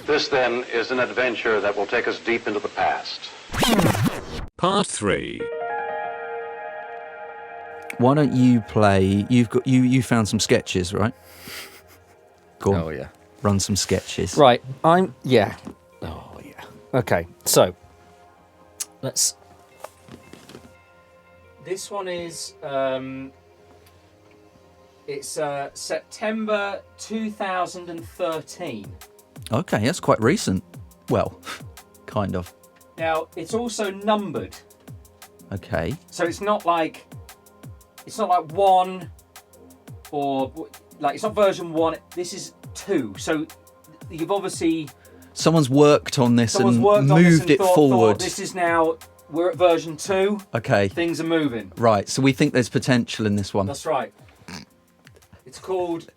This, then, is an adventure that will take us deep into the past. Part 3. Why don't you play? You found some sketches, right? Go on. Oh yeah. Run some sketches. Right. Yeah. Oh yeah. Okay. So let's. This one is. It's September 2013. Okay, that's quite recent. Well, kind of. Now it's also numbered. Okay. So it's not like one, or like it's not version 1. This is 2. So you've obviously someone's worked on this and moved it forward. This is now, we're at version 2. Okay. Things are moving. Right. So we think there's potential in this one. That's right. It's called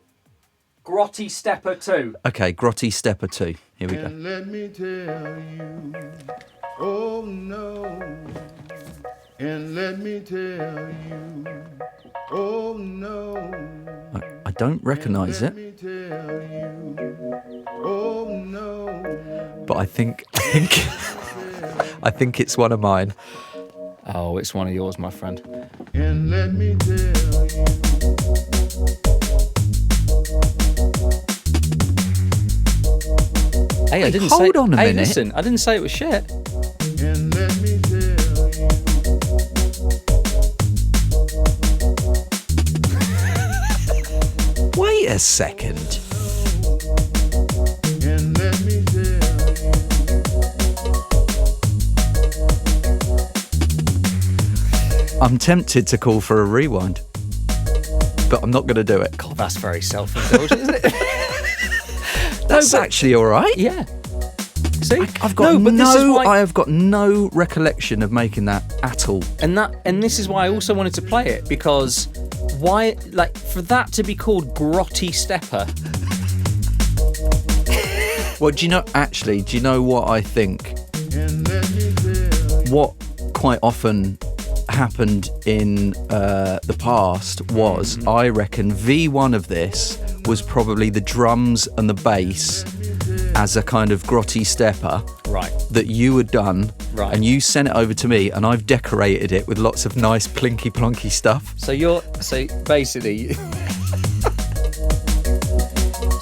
Grotty Stepper 2. Okay, Grotty Stepper 2. Here we go. And let me tell you, oh no. And let me tell you, oh no. I don't recognise it. Let me tell you, oh no. But I think I think it's one of mine. Oh, it's one of yours, my friend. And let me tell you. Hey, I didn't hold say. on a hey, minute. Listen, I didn't say it was shit. And let me tell you. Wait a second. And let me tell you. I'm tempted to call for a rewind, but I'm not going to do it. God, that's very self-indulgent, isn't it? That's actually all right. Yeah. See, I've got this is why, I have got no recollection of making that at all. and this is why I also wanted to play it, because why, like, for that to be called Grotty Stepper. Well, do you know what I think? What quite often happened in the past was, I reckon V1 of this was probably the drums and the bass as a kind of Grotty Stepper, Right. that you had done, Right. and you sent it over to me, and I've decorated it with lots of nice plinky plonky stuff. So basically,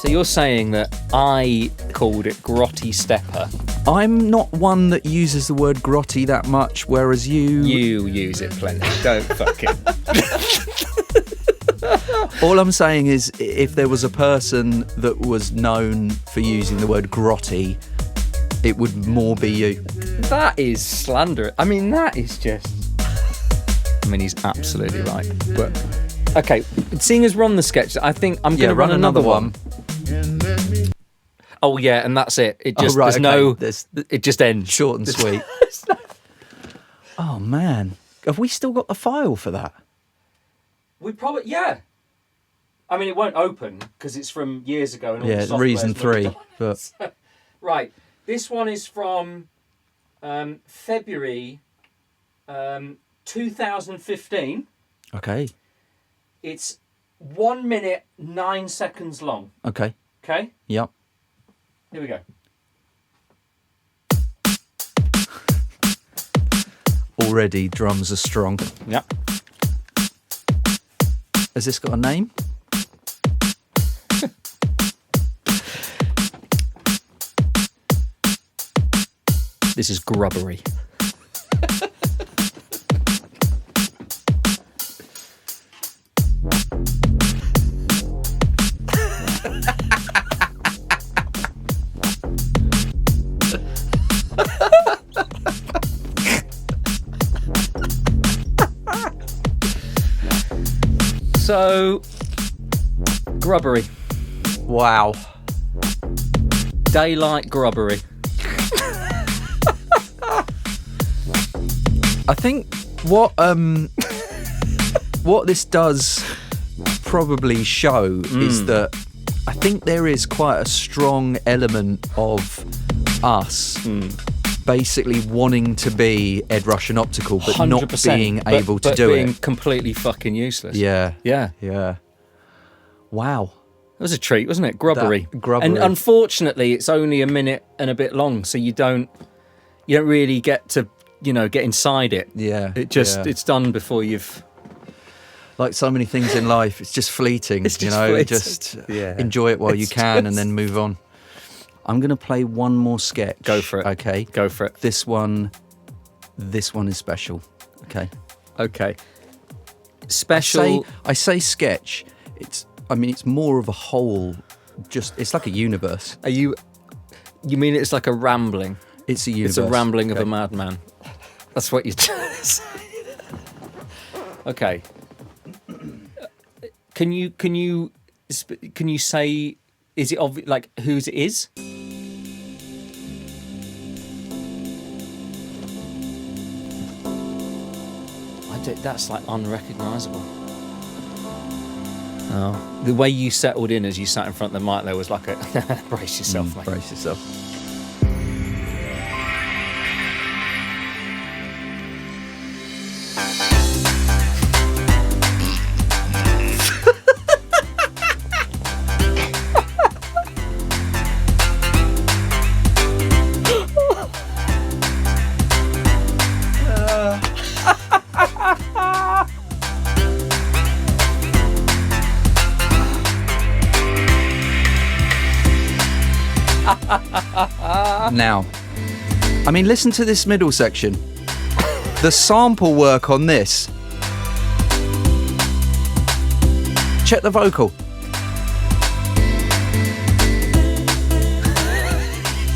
so you're saying that I called it Grotty Stepper. I'm not one that uses the word grotty that much, whereas you use it plenty. Don't fucking. All I'm saying is, if there was a person that was known for using the word grotty, it would more be you. That is slander. I mean, that is just. I mean, he's absolutely right. But okay, seeing as we're on the sketch, I think I'm going to run another one. Oh yeah, and that's it. It just it just ends Short and sweet. Oh man, have we still got the file for that? We probably I mean, it won't open because it's from years ago. And all the software's reason moved 3. on. But Right, this one is from February 2015. okay, It's 1 minute 9 seconds long. okay, Okay, yep. here we go. Already drums are strong. Yep. Has this got a name? This is Grubbery. So, Grubbery. Wow. Daylight Grubbery. I think what this does probably show is that I think there is quite a strong element of us basically wanting to be Ed Russian Optical, but 100%, not being able to but do being it. completely fucking useless. Yeah. Yeah. Yeah. Wow. It was a treat, wasn't it? Grubbery. Grubbery. And unfortunately, it's only a minute and a bit long, so you don't really get to, get inside it. Yeah. It's done before you've... Like so many things in life, it's just fleeting. It's just fleeting. Just enjoy it while you can, and then move on. I'm going to play one more sketch. Go for it. Okay. Go for it. This one is special. Okay. Okay. Special. I say sketch. It's more of a whole. It's like a universe. You mean it's like a rambling? It's a universe. It's a rambling of a madman. That's what you're trying to say. Okay. Can you say? Is it obvious? Like whose it is? That's like unrecognisable. Oh, the way you settled in as you sat in front of the mic, there was like a brace yourself, mate. Brace yourself. Now, listen to this middle section. The sample work on this. Check the vocal.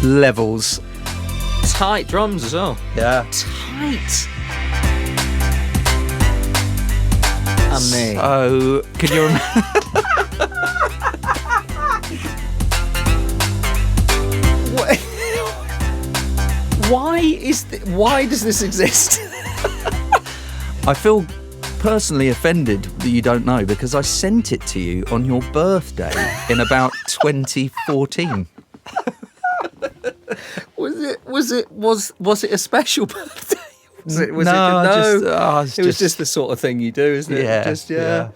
Levels. Tight drums as well. Yeah. Tight. And me. So, can you remember? Why does this exist? I feel personally offended that you don't know, because I sent it to you on your birthday in about 2014. Was it a special birthday? It was just the sort of thing you do, isn't it? Yeah.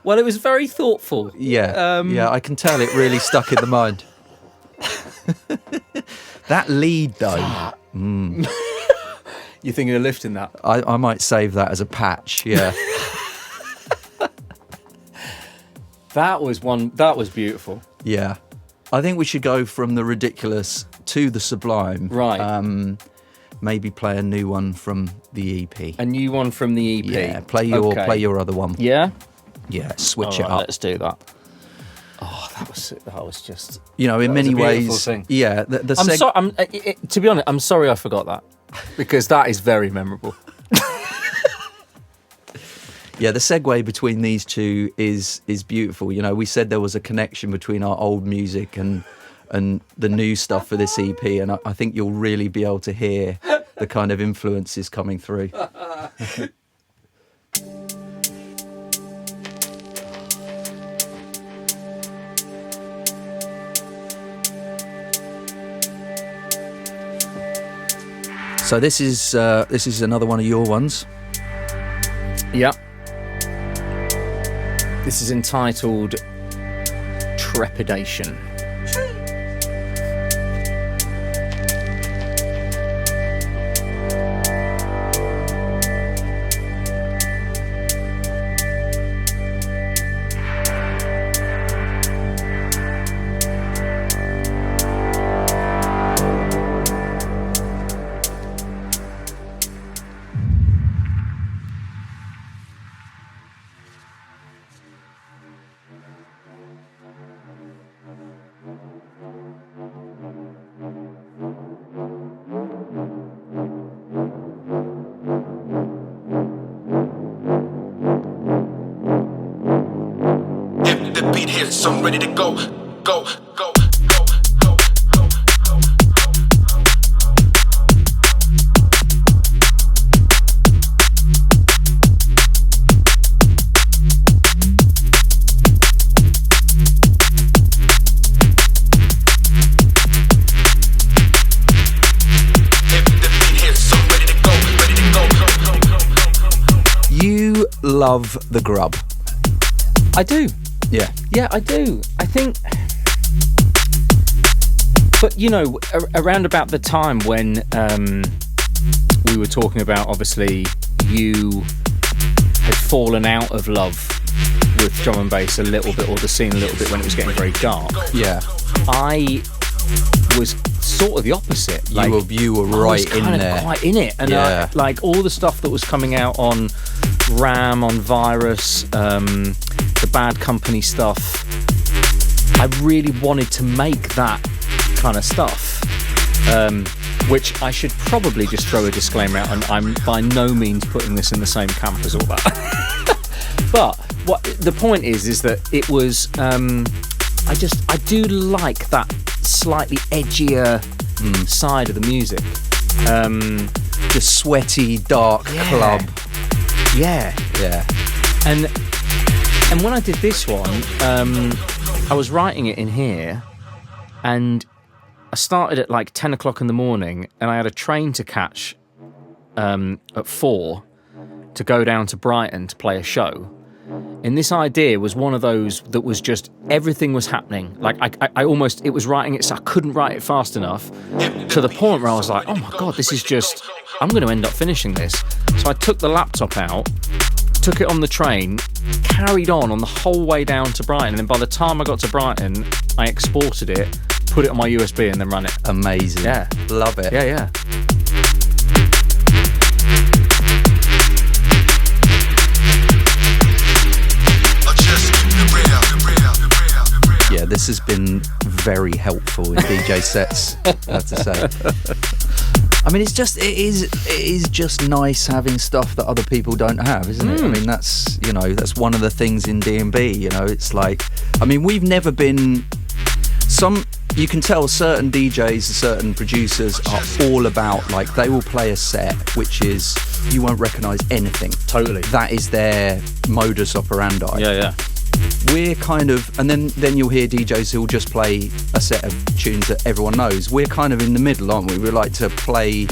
Well, it was very thoughtful. Yeah. I can tell it really stuck in the mind. That lead, though. You're thinking of lifting that? I might save that as a patch, yeah. That was beautiful. Yeah. I think we should go from the ridiculous to the sublime. Right. Maybe play a new one from the EP. A new one from the EP? Yeah, play your other one. Yeah? Yeah, switch All it right, up. Let's do that. Oh, that was just... in many ways... Thing. Yeah. To be honest, I'm sorry I forgot that. Because that is very memorable. Yeah, the segue between these two is beautiful. We said there was a connection between our old music and the new stuff for this EP, and I think you'll really be able to hear the kind of influences coming through. So this is another one of your ones. Yeah. This is entitled Trepidation. The beat hits, so I'm ready to go. You love the Grub. I do. Yeah. Yeah, I do. I think, but you know, around about the time when we were talking about, obviously, you had fallen out of love with drum and bass a little bit, or the scene a little bit, when it was getting very dark. Yeah. I was sort of the opposite. You were right in there. Quite in it. And like all the stuff that was coming out on Ram, on Virus, the Bad Company stuff, I really wanted to make that kind of stuff. Which I should probably just throw a disclaimer out, and I'm by no means putting this in the same camp as all that. But what the point is that it was, I do like that slightly edgier side of the music. The sweaty, dark club. Yeah. And when I did this one, I was writing it in here, and I started at like 10 o'clock in the morning, and I had a train to catch at 4 to go down to Brighton to play a show. And this idea was one of those that was just, everything was happening. Like I almost, it was writing it, so I couldn't write it fast enough, to the point where I was like, oh my God, this is just, I'm going to end up finishing this. So I took the laptop out, took it on the train, carried on the whole way down to Brighton. And then by the time I got to Brighton, I exported it, put it on my USB, and then run it. Amazing. Yeah. Love it. Yeah. Yeah, this has been very helpful in DJ sets, I have to say. I mean, it is just nice having stuff that other people don't have, isn't it? I mean, that's one of the things in D&B, you know, it's like, I mean, we've never been, you can tell certain DJs, certain producers are all about, like, they will play a set which is, you won't recognise anything. Totally. That is their modus operandi. Yeah. We're kind of, and then you'll hear DJs who'll just play a set of tunes that everyone knows. We're kind of in the middle, aren't we? We like to play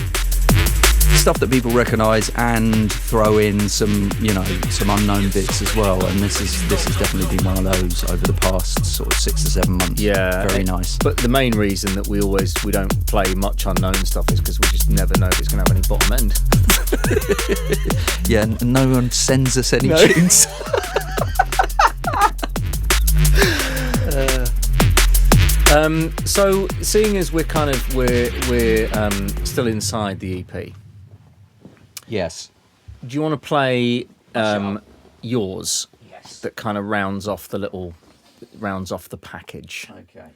stuff that people recognise and throw in some unknown bits as well. And this has definitely been one of those over the past sort of 6 to 7 months. Yeah, very nice. But the main reason that we don't play much unknown stuff is because we just never know if it's going to have any bottom end. Yeah, and no one sends us any tunes. So seeing as we're still inside the EP, yes, do you want to play yours? Yes, that kind of rounds off the package. Okay.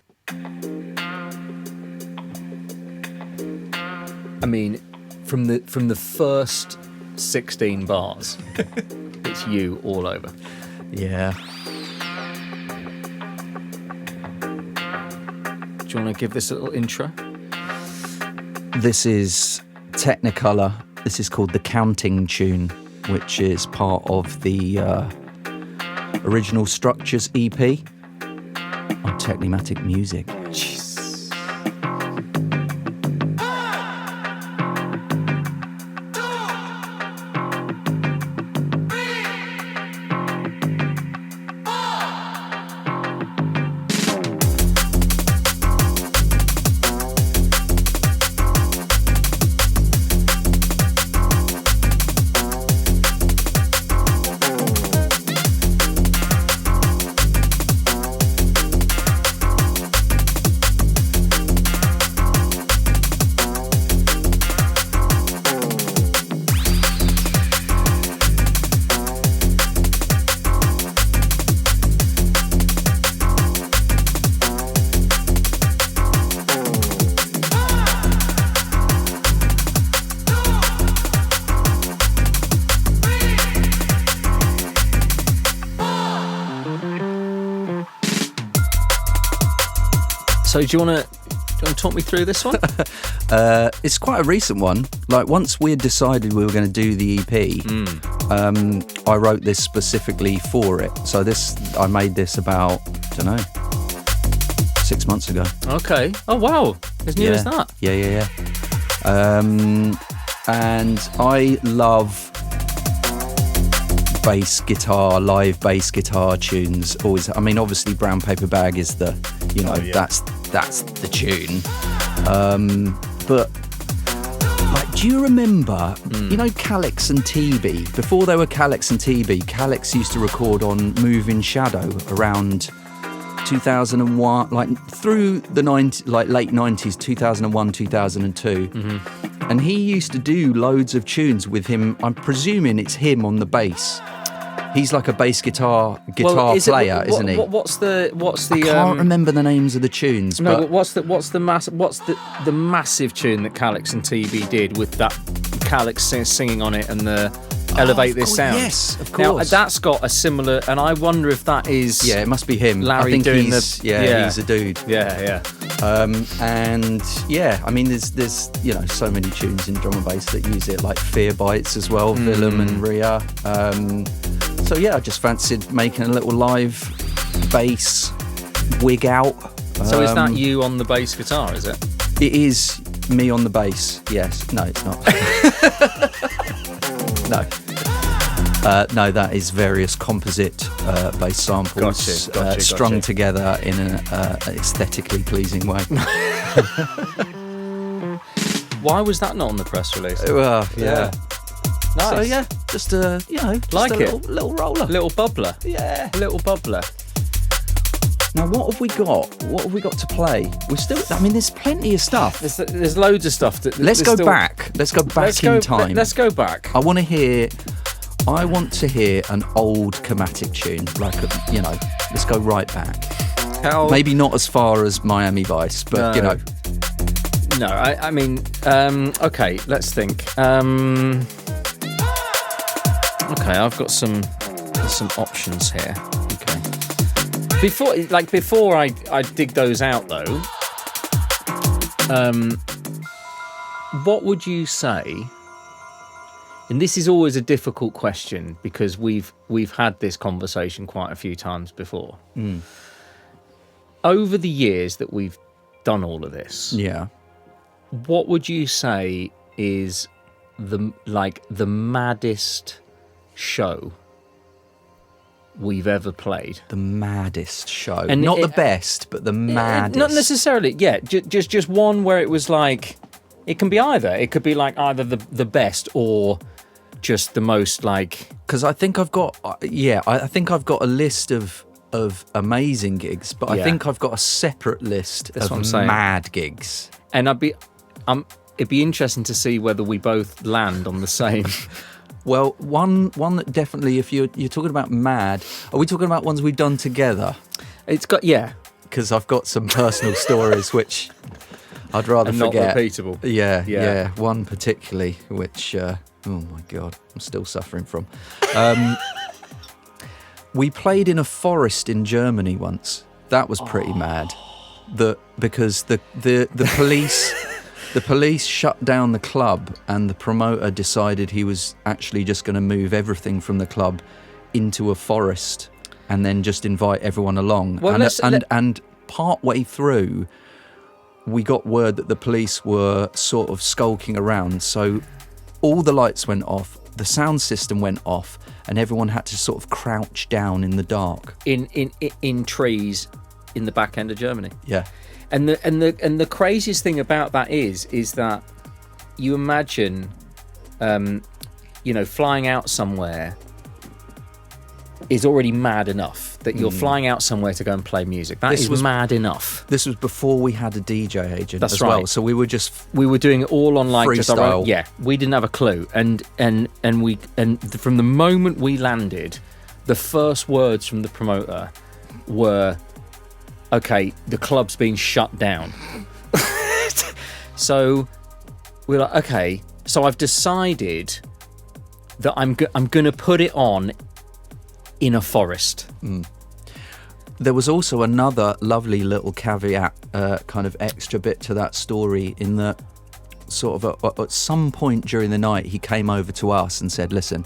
I mean, from the first 16 bars, it's you all over. Yeah. Do you want to give this a little intro? This is Technicolor. This is called The Counting Tune, which is part of the original Structures EP on Technimatic Music. Jeez. So do you want to talk me through this one? It's quite a recent one. Like, once we had decided we were going to do the EP, I wrote this specifically for it. So I made this about, I don't know, 6 months ago. Okay. Oh, wow. As new as that. Yeah. And I love live bass guitar tunes. Always, I mean, obviously, Brown Paper Bag is the, that's the tune. But like, do you remember, Calyx and TB? Before they were Calyx and TB, Calyx used to record on Moving Shadow around 2001, like through the late 90s, 2001, 2002. And he used to do loads of tunes with him. I'm presuming it's him on the bass. He's like a bass guitar player, isn't he? What's the? I can't remember the names of the tunes. No, but what's the massive tune that Calyx and TB did with that Calyx singing on it and the Elevate This Sound? Yes, of Now course. that's got a similar, and I wonder if that is. Yeah, it must be him. Larry I think doing he's a dude. Yeah. And yeah, I mean, there's so many tunes in drum and bass that use it, like Fear Bites as well, Willem and Rhea. So yeah, I just fancied making a little live bass wig out. So is that you on the bass guitar? Is it? It is me on the bass. Yes. No, it's not. No, that is various composite bass samples strung together in an aesthetically pleasing way. Why was that not on the press release? Well, yeah. Nice. So yeah, just Like a it. little roller. Little bubbler. Yeah. A little bubbler. Now, what have we got? What have we got to play? There's plenty of stuff. There's loads of stuff. Let's go back in time. Let's go back. I want to hear an old Chromatic tune, let's go right back. Maybe not as far as Miami Vice, but No, I mean, okay, let's think. Okay, I've got some options here. Okay. Before I dig those out though, what would you say? And this is always a difficult question because we've had this conversation quite a few times before. Over the years that we've done all of this, yeah, what would you say is the maddest show we've ever played? The maddest show, And not the best, but the maddest. Not necessarily. Yeah, just one where it was like, it can be either. It could be like either the best or just the most like. Because I think I've got a list of amazing gigs, but I think I've got a separate list That's what I'm of saying. mad gigs. And it'd be interesting to see whether we both land on the same. Well, one that definitely, if you're talking about mad, are we talking about ones we've done together? It's got Because I've got some personal stories which I'd rather and forget. not repeatable. Yeah. One particularly, which oh my god, I'm still suffering from. We played in a forest in Germany once. That was pretty mad. Because the police. The police shut down the club and the promoter decided he was actually just going to move everything from the club into a forest and then just invite everyone along. Well, and partway through, we got word that the police were sort of skulking around. So all the lights went off, the sound system went off, and everyone had to sort of crouch down in the dark. In trees in the back end of Germany. Yeah. And the craziest thing about that is that you imagine, flying out somewhere is already mad enough that you're flying out somewhere to go and play music. That is mad enough. This was before we had a DJ agent That's as right. well. So we were doing it all on like just our freestyle. own, yeah, we didn't have a clue. And from the moment we landed, the first words from the promoter were, okay, the club's been shut down. So we're like, okay, so I've decided that I'm going to put it on in a forest. There was also another lovely little caveat, kind of extra bit to that story, in that sort of at some point during the night, he came over to us and said, listen,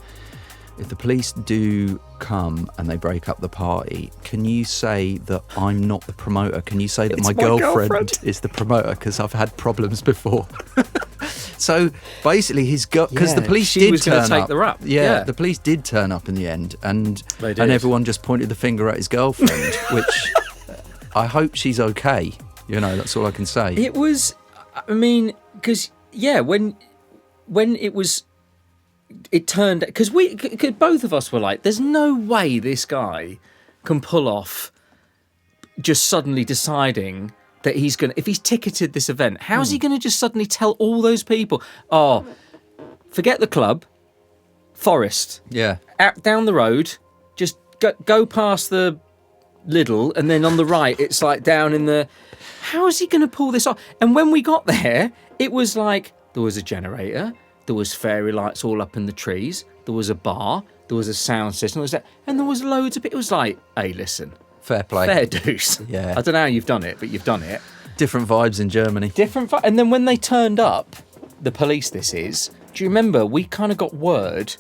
if the police do come and they break up the party, can you say that I'm not the promoter? Can you say that my girlfriend is the promoter? Because I've had problems before. So basically, his because the Yeah, police she did was gonna turn take up. the rap. Yeah, Yeah. the police did turn up in the end, and They did. and everyone just pointed the finger at his girlfriend, which I hope she's okay. You know, that's all I can say. It was, I mean, because when it turned, because both of us were like, there's no way this guy can pull off just suddenly deciding that he's going to, if he's ticketed this event, how's he going to just suddenly tell all those people, oh, forget the club, forest, Yeah. out down the road, just go past the Lidl, and then on the right, it's like down in the, how is he going to pull this off? And when we got there, it was like, there was a generator, there was fairy lights all up in the trees, there was a bar, there was a sound system, and there was loads of people. It was like, hey, listen, Fair play. fair dues. Yeah. I don't know how you've done it, but you've done it. Different vibes in Germany. And then when they turned up, the police do you remember, we kind of got word,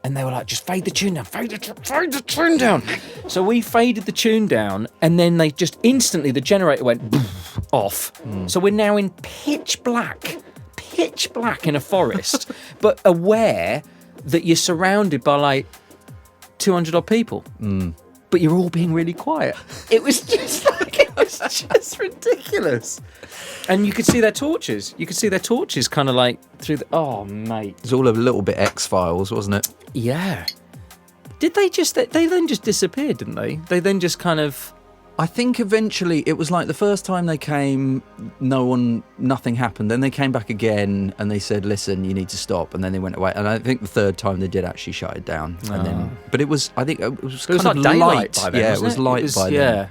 and they were like, just fade the tune down, fade the tune down. So we faded the tune down, and then they just instantly, the generator went off. So we're now in pitch black in a forest, but aware that you're surrounded by like 200 odd people. But you're all being really quiet. It was just ridiculous. And you could see their torches. Kind of like through the, oh mate. It was all a little bit X-Files, wasn't it? Yeah. Did they then just disappeared, didn't they? They then just kind of... I think eventually it was like the first time they came, nothing happened. Then they came back again and they said, listen, you need to stop. And then they went away. And I think the third time they did actually shut it down. And then, but it was, I think it was kind like of daylight light. by then, yeah, it wasn't was light by yeah.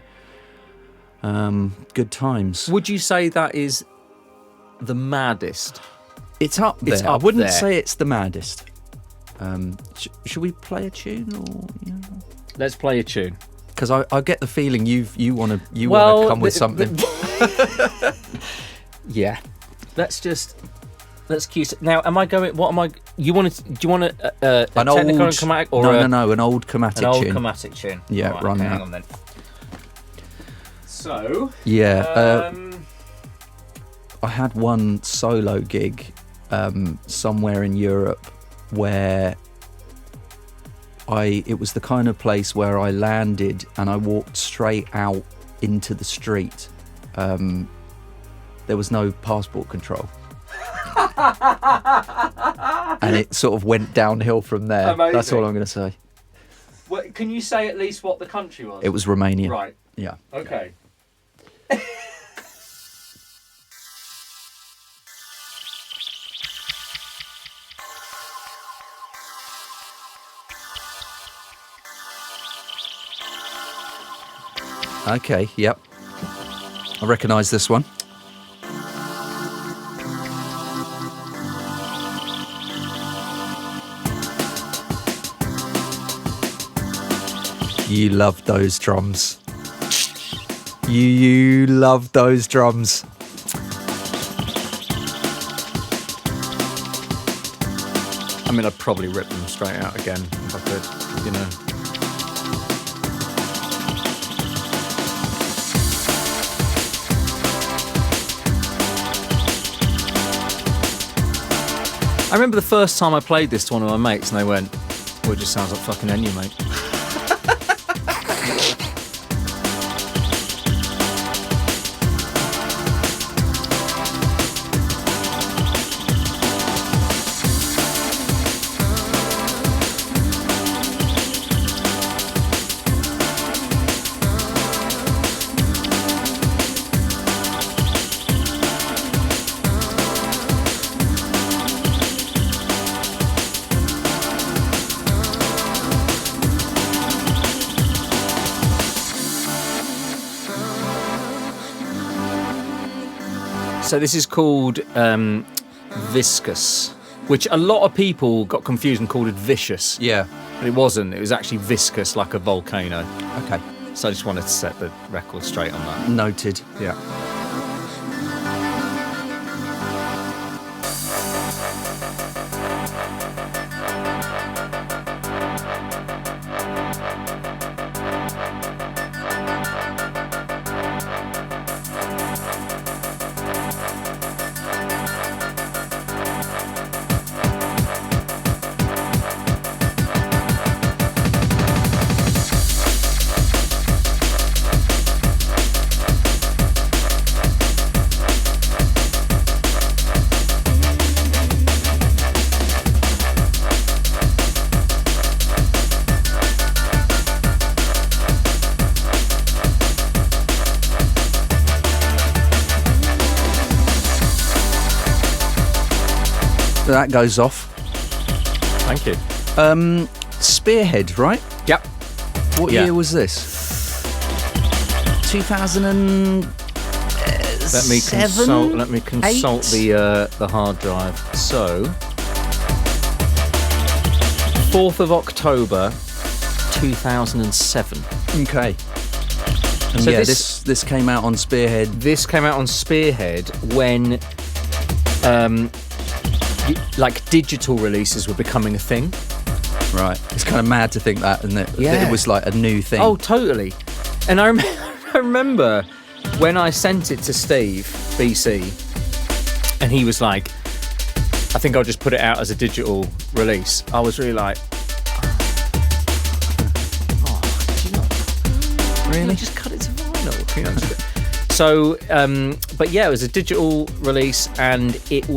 then. Good times. Would you say that is the maddest? It's up there. It's I up wouldn't there. say it's the maddest. Should we play a tune or? Let's play a tune. Because I get the feeling you want to come with something. Yeah. Let's cue. Now, am I going? What am I? Do you want a Technicolor chromatic or no, an old chromatic tune. An old chromatic tune. Yeah, Right, run okay, that. hang on then. So. Yeah. I had one solo gig somewhere in Europe where it was the kind of place where I landed and I walked straight out into the street. There was no passport control. And it sort of went downhill from there. Amazing. That's all I'm going to say. What, can you say at least what the country was? It was Romania. Right. Yeah. Okay. Okay, yep. I recognise this one. You love those drums. You love those drums. I mean, I'd probably rip them straight out again if I could, you know. I remember the first time I played this to one of my mates and they went, well, it just sounds like fucking Enya, mate. So this is called Viscous, which a lot of people got confused and called it vicious. Yeah. But it wasn't. It was actually viscous, like a volcano. Okay. So I just wanted to set the record straight on that. Noted. Yeah. That goes off. Thank you. Spearhead, right? Yep. What Yeah. year was this? 2000. Let me consult the hard drive. So, 4th of October, 2007. Okay. And So yeah, this- this came out on Spearhead. This came out on Spearhead when, like, digital releases were becoming a thing. Right. It's kind of mad to think that, isn't it? Yeah. That it was like a new thing. Oh, totally. And I remember when I sent it to Steve, BC, and he was like, I think I'll just put it out as a digital release. I was really like, oh, do you not really just cut it to vinyl? You know, so, but yeah, it was a digital release, and it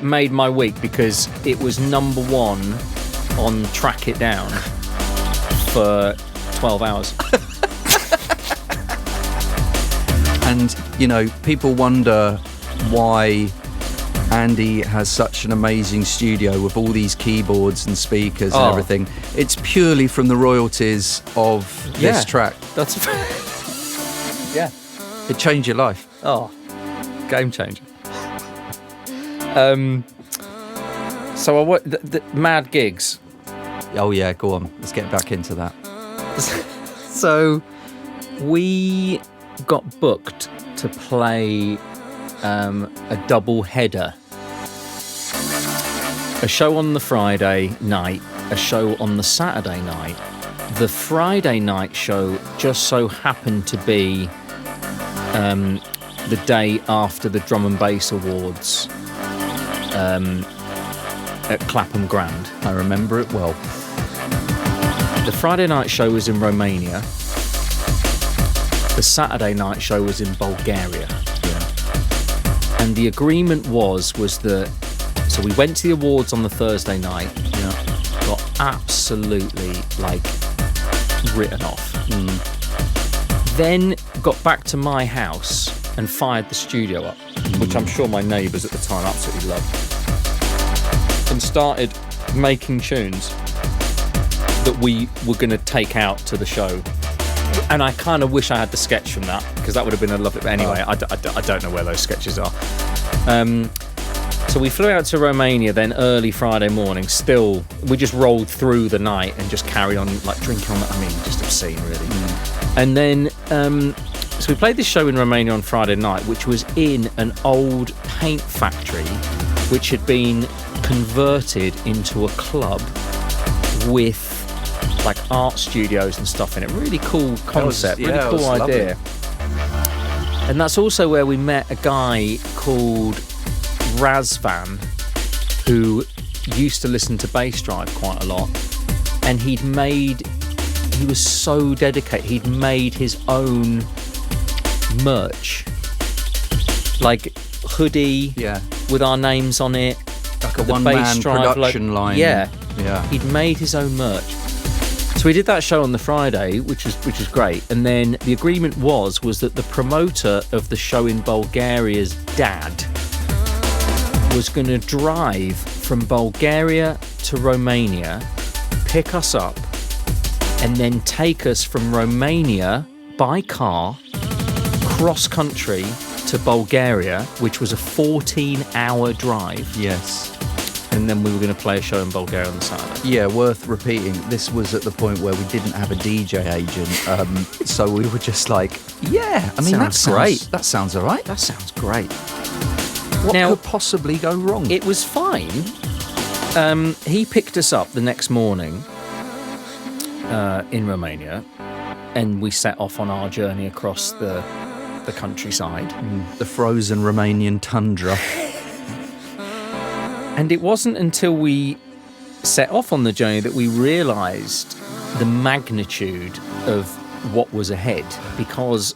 made my week because it was number 1 on Track It Down for 12 hours. And, you know, people wonder why Andy has such an amazing studio with all these keyboards and speakers and everything. It's purely from the royalties of this track. That's yeah. It changed your life. Oh, game changer. So the mad gigs. Oh, yeah, go on. Let's get back into that. So we got booked to play a double header. A show on the Friday night, a show on the Saturday night. The Friday night show just so happened to be the day after the Drum and Bass Awards at Clapham Grand. I remember it well. The Friday night show was in Romania. The Saturday night show was in Bulgaria. Yeah. And the agreement was that, so we went to the awards on the Thursday night, got absolutely, like, written off. Then got back to my house and fired the studio up, which I'm sure my neighbours at the time absolutely loved, and started making tunes that we were going to take out to the show. And I kind of wish I had the sketch from that, because that would have been a lovely... But anyway, I don't know where those sketches are. So we flew out to Romania then early Friday morning. Still, we just rolled through the night and just carried on, like, drinking on... I mean, just obscene, really. And then... so we played this show in Romania on Friday night, which was in an old paint factory, which had been converted into a club with, like, art studios and stuff in it. Really cool concept, really cool idea. And that's also where we met a guy called Razvan, who used to listen to Bass Drive quite a lot. And he was so dedicated, he'd made his own merch. Like hoodie with our names on it. Like a one-man production line. Yeah. Yeah. He'd made his own merch. So we did that show on the Friday, which was great. And then the agreement was that the promoter of the show in Bulgaria's dad was going to drive from Bulgaria to Romania, pick us up, and then take us from Romania by car cross country to Bulgaria, which was a 14-hour drive. Yes. And then we were going to play a show in Bulgaria on the Saturday. Yeah, worth repeating. This was at the point where we didn't have a DJ agent, so we were just like, yeah, I mean, that sounds great. That sounds all right. That sounds great. What Now, could possibly go wrong? It was fine. He picked us up the next morning in Romania, and we set off on our journey across the countryside. The frozen Romanian tundra. And it wasn't until we set off on the journey that we realised the magnitude of what was ahead, because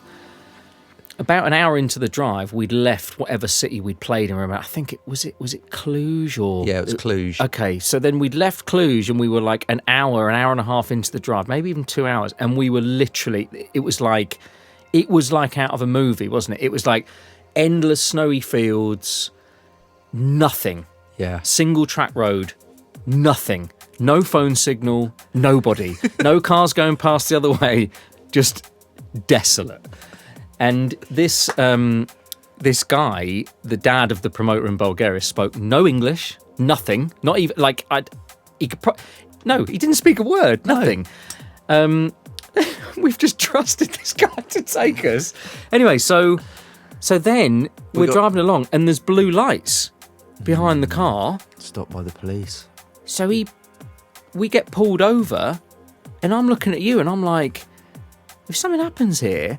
about an hour into the drive, we'd left whatever city we'd played in. I think it was Cluj or... Yeah, it was Cluj. Okay, so then we'd left Cluj and we were like an hour and a half into the drive, maybe even 2 hours, and we were literally... It was like out of a movie, wasn't it? It was like endless snowy fields, nothing. Yeah. Single track road, nothing. No phone signal, nobody. No cars going past the other way, just desolate. And this guy, the dad of the promoter in Bulgaria, spoke no English, nothing, not even like he didn't speak a word, nothing. We've just trusted this guy to take us. Anyway, so then we're driving along and there's blue lights behind the car. Stopped by the police. So we get pulled over and I'm looking at you and I'm like, if something happens here,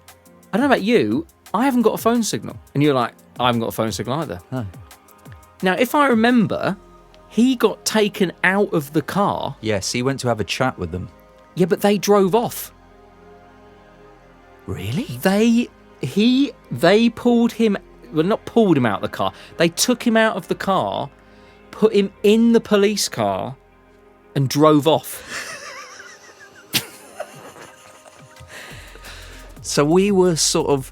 I don't know about you, I haven't got a phone signal. And you're like, I haven't got a phone signal either. No. Now, if I remember, he got taken out of the car. Yes, he went to have a chat with them. Yeah, but they drove off. Really? They pulled him, well, not pulled him out of the car. They took him out of the car, put him in the police car, and drove off. So we were sort of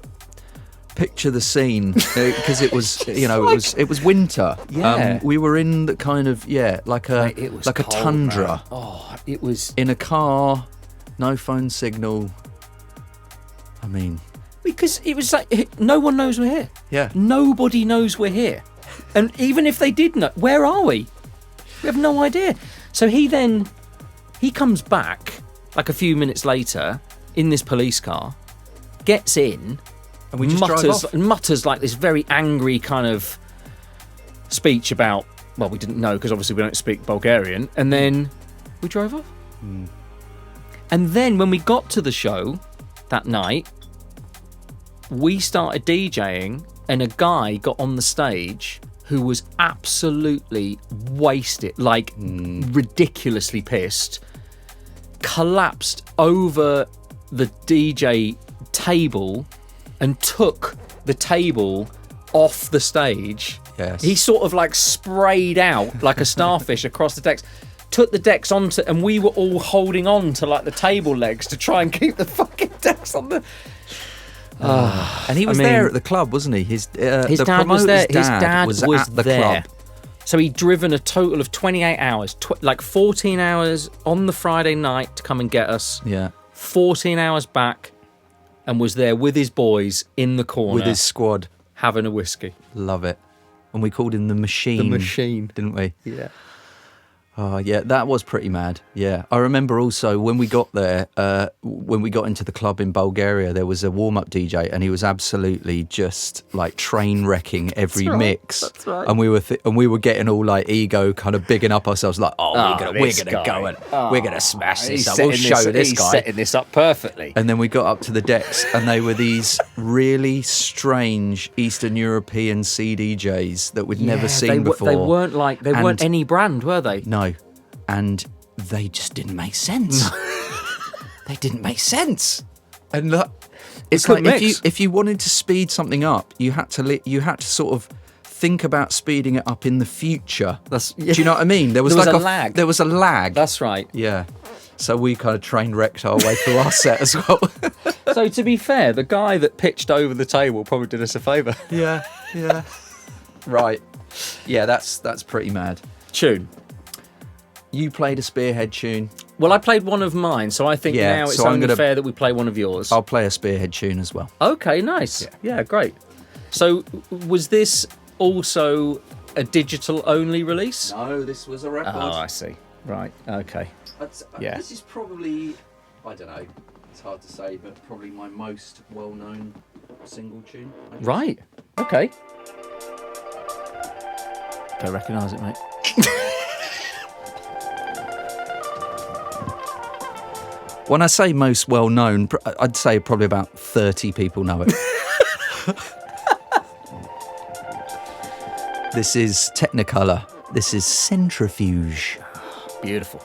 picture the scene because it was, it was winter. Yeah. We were in the kind of like a Mate, it was like cold, a tundra. man. Oh, it was In a car, no phone signal. I mean, because it was like no one knows we're here. yeah. Nobody knows we're here, and even if they did know, where are we? We have no idea. So he comes back like a few minutes later in this police car, gets in. And we just drive off. mutters like this very angry kind of speech about, well, we didn't know because obviously we don't speak Bulgarian, and then we drove off. And then when we got to the show that night, we started DJing and a guy got on the stage who was absolutely wasted, like ridiculously pissed, collapsed over the DJ table and took the table off the stage. Yes. He sort of like sprayed out like a starfish across the decks, took the decks onto, and we were all holding on to like the table legs to try and keep the fucking decks on the... And he was there at the club, wasn't he? His His the dad was there. promoter's His dad was at the there. club. So he'd driven a total of 28 hours, like 14 hours on the Friday night to come and get us, Yeah. 14 hours back, and was there with his boys in the corner With his squad. having a whiskey. Love it. And we called him the Machine. The Machine. Didn't we? Yeah. Oh, yeah, that was pretty mad. Yeah. I remember also when we got there, when we got into the club in Bulgaria, there was a warm-up DJ and he was absolutely just like train wrecking every mix. That's right. And we were getting all like ego kind of bigging up ourselves like, we're gonna go and we're gonna smash this up. We'll show this guy. He's setting this up perfectly. And then we got up to the decks and they were these really strange Eastern European CDJs that we'd never seen before. They weren't any brand, were they? No. And they just didn't make sense. They didn't make sense. And it's like if you wanted to speed something up, you had to sort of think about speeding it up in the future. Do you know what I mean? There was like a lag. There was a lag. That's right. Yeah. So we kind of train wrecked our way through our set as well. So to be fair, the guy that pitched over the table probably did us a favour. Yeah. Right. Yeah, that's pretty mad. Tune. You played a Spearhead tune. Well, I played one of mine, so I think now it's only fair that we play one of yours. I'll play a Spearhead tune as well. Okay, nice. Yeah, great. So was this also a digital-only release? No, this was a record. Oh, I see. Right, okay. Yeah. This is probably, I don't know, it's hard to say, but probably my most well-known single tune. I guess. Right, okay. Don't recognise it, mate. When I say most well-known, I'd say probably about 30 people know it. This is Technicolor. This is Centrifuge. Beautiful.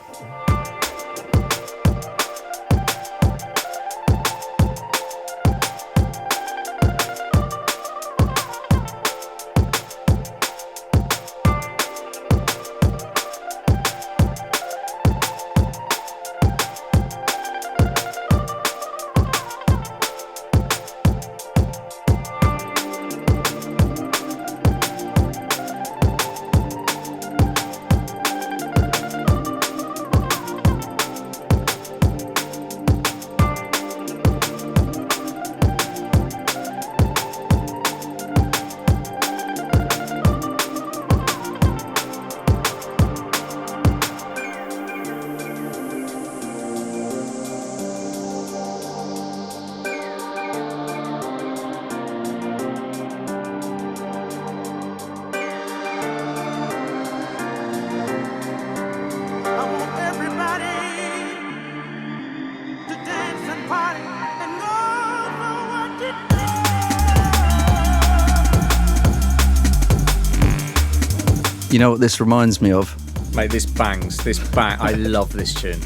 You know what this reminds me of? Mate, this bangs. I love this tune.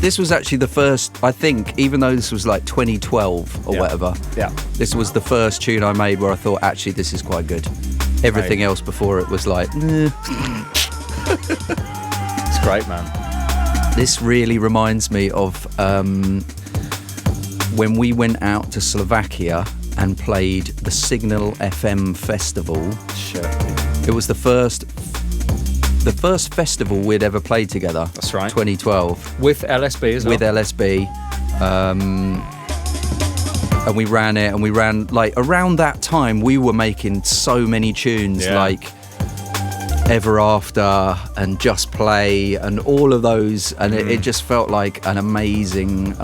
This was actually the first, I think, even though this was like 2012 or whatever, this was the first tune I made where I thought, actually, this is quite good. Everything else before it was like, It's great, man. This really reminds me of when we went out to Slovakia and played the Signal FM festival. Sure. It was the first festival we'd ever played together. That's right. 2012. With LSB as well. With LSB. And we ran it, and we ran, like, around that time, we were making so many tunes, like Ever After and Just Play and all of those, and it just felt like an amazing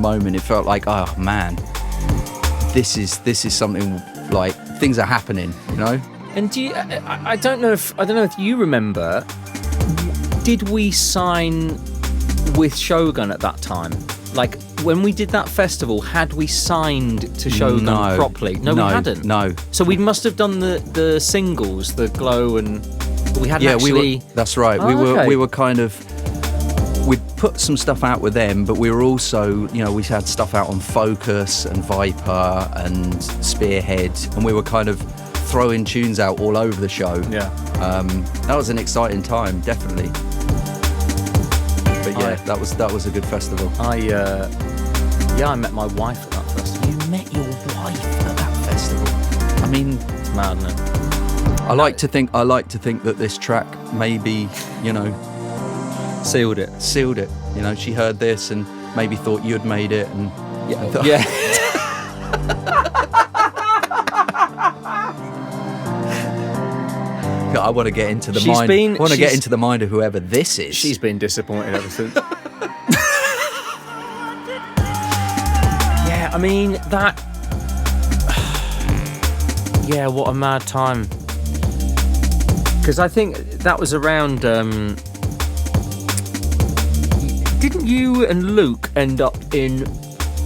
moment. It felt like, oh man, this is something, like, things are happening, you know? And do you, I don't know if you remember, did we sign with Shogun at that time? Like, when we did that festival, had we signed to Shogun properly? No, we hadn't. No. So we must have done the singles, the Glow, and we hadn't actually... That's right. Oh, we were kind of... We'd put some stuff out with them, but we were also, you know, we had stuff out on Focus and Viper and Spearhead, and we were kind of throwing tunes out all over the show. Yeah. That was an exciting time, definitely. But yeah, that was a good festival. I met my wife at that festival. You met your wife at that festival? I mean, It's mad, isn't it? I like to think that this track maybe, you know, Sealed it. You know, she heard this and maybe thought you'd made it, and Yeah. I want to get into the She's mind. been- I want to get she's- into the mind of whoever this is. She's been disappointed ever since. Yeah, I mean, that... Yeah, what a mad time. Because I think that was around... Didn't you and Luke end up in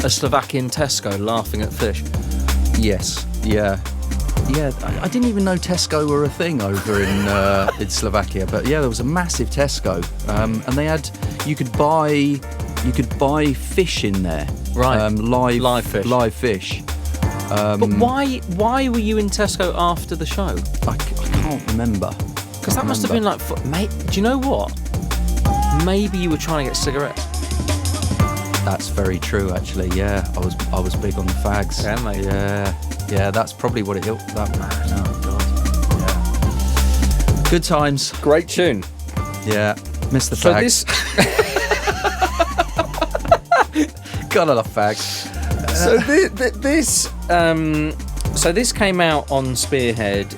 a Slovakian Tesco laughing at fish? Yes. Yeah. I didn't even know Tesco were a thing over in Slovakia, but yeah, there was a massive Tesco, and they had you could buy fish in there, Right. live fish. But why were you in Tesco after the show? I can't remember. Because that must have been like, mate. Do you know what? Maybe you were trying to get cigarettes. That's very true, actually. Yeah, I was big on the fags. Yeah, mate. Yeah. That's probably what it. That man. Oh god. Yeah. Good times. Great tune. Yeah. Miss the So fags. God, I love fags. So this came out on Spearhead.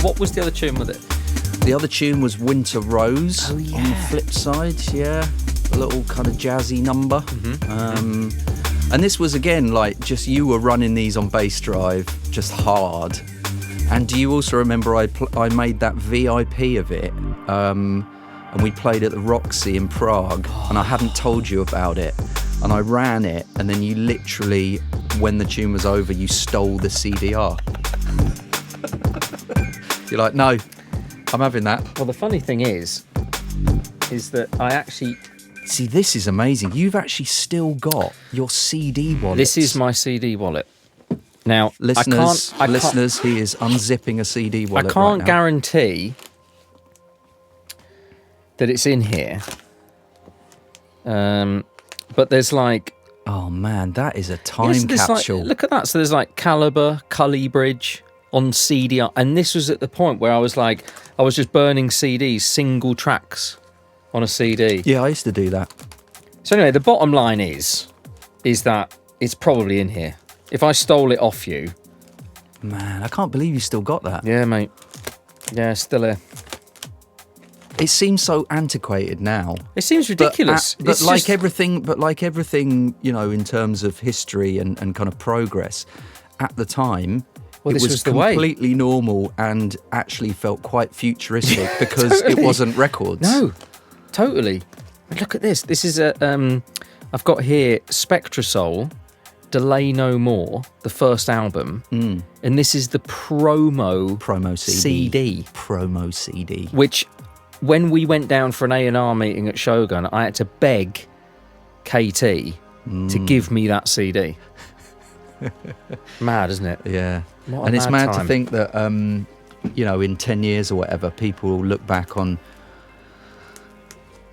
What was the other tune with it? The other tune was Winter Rose. Oh, yeah. On the flip side, yeah. A little kind of jazzy number. And this was, again, like, just you were running these on bass drive, just hard. And do you also remember I made that VIP of it? And we played at the Roxy in Prague, and I hadn't told you about it. And I ran it, and then you literally, when the tune was over, you stole the CDR. You're like, no, I'm having that. Well, the funny thing is that I actually... See, this is amazing. You've actually still got your CD wallet. This is my CD wallet. Now, Listeners, I can't, he is unzipping a CD wallet I can't right now. guarantee that it's in here. But there's like... Oh, man, that is a time Yes, there's capsule. Like, look at that. So there's like Caliber, Cully Bridge on CD. And this was at the point where I was just burning CDs, single tracks on a CD. Yeah, I used to do that. So anyway, the bottom line is that it's probably in here. If I stole it off you... Man, I can't believe you still got that. Yeah, mate. Yeah, still here. It seems so antiquated now. It seems ridiculous. But like everything, you know, in terms of history and kind of progress, at the time, Well, it this was was the way. completely normal and actually felt quite futuristic because it wasn't records. No, totally. Look at this. This is a... I've got here Spectrasol Delay No More, the first album, and this is the promo CD. Promo CD. Which, when we went down for an A&R meeting at Shogun, I had to beg KT to give me that CD. Mad, isn't it? Yeah. What a And it's mad to time. think that, you know, in 10 years or whatever, people will look back on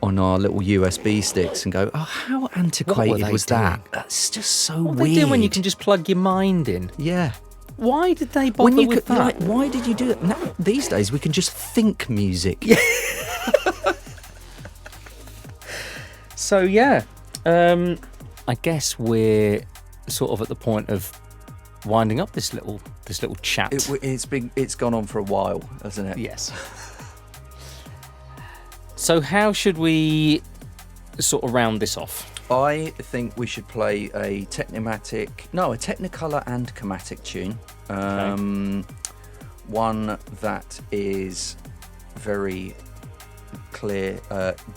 our little USB sticks and go, oh, how antiquated they was doing? that? That's just so What are weird. they doing when you can just plug your mind in? Yeah. Why did they bother When you with could, that? like, why did you do it? Now, these days, we can just think music. So yeah, I guess we're sort of at the point of winding up this little chat. It's gone on for a while, hasn't it? Yes. So how should we sort of round this off? I think we should play a Technicolor and chromatic tune. One that is very clear,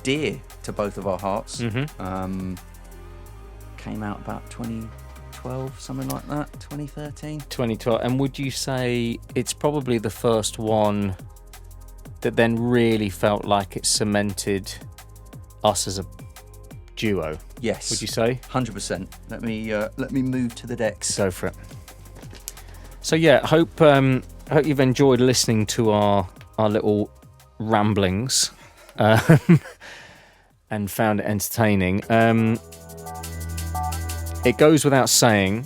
dear to both of our hearts. Came out about 2012, something like that, 2013. 2012. And would you say it's probably the first one that then really felt like it cemented us as a duo? Yes. Would you say? 100%. Let me move to the decks. Go for it. So yeah, hope you've enjoyed listening to our little ramblings and found it entertaining. It goes without saying,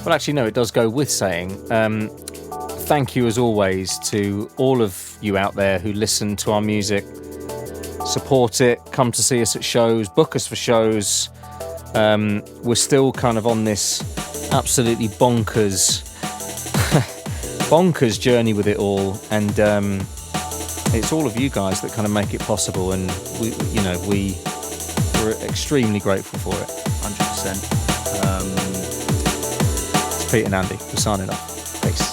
well, actually, no, it does go with saying, thank you as always to all of you out there who listen to our music, support it, come to see us at shows, book us for shows. We're still kind of on this absolutely bonkers journey with it all, and it's all of you guys that kind of make it possible, and we're extremely grateful for it. 100%. It's Pete and Andy. We're signing off. Peace.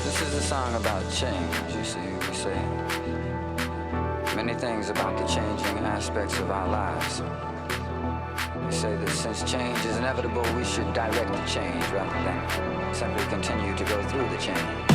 This is a song about change, you see, we say many things about the changing aspects of our lives. We say that since change is inevitable, we should direct the change rather than simply continue to go through the change.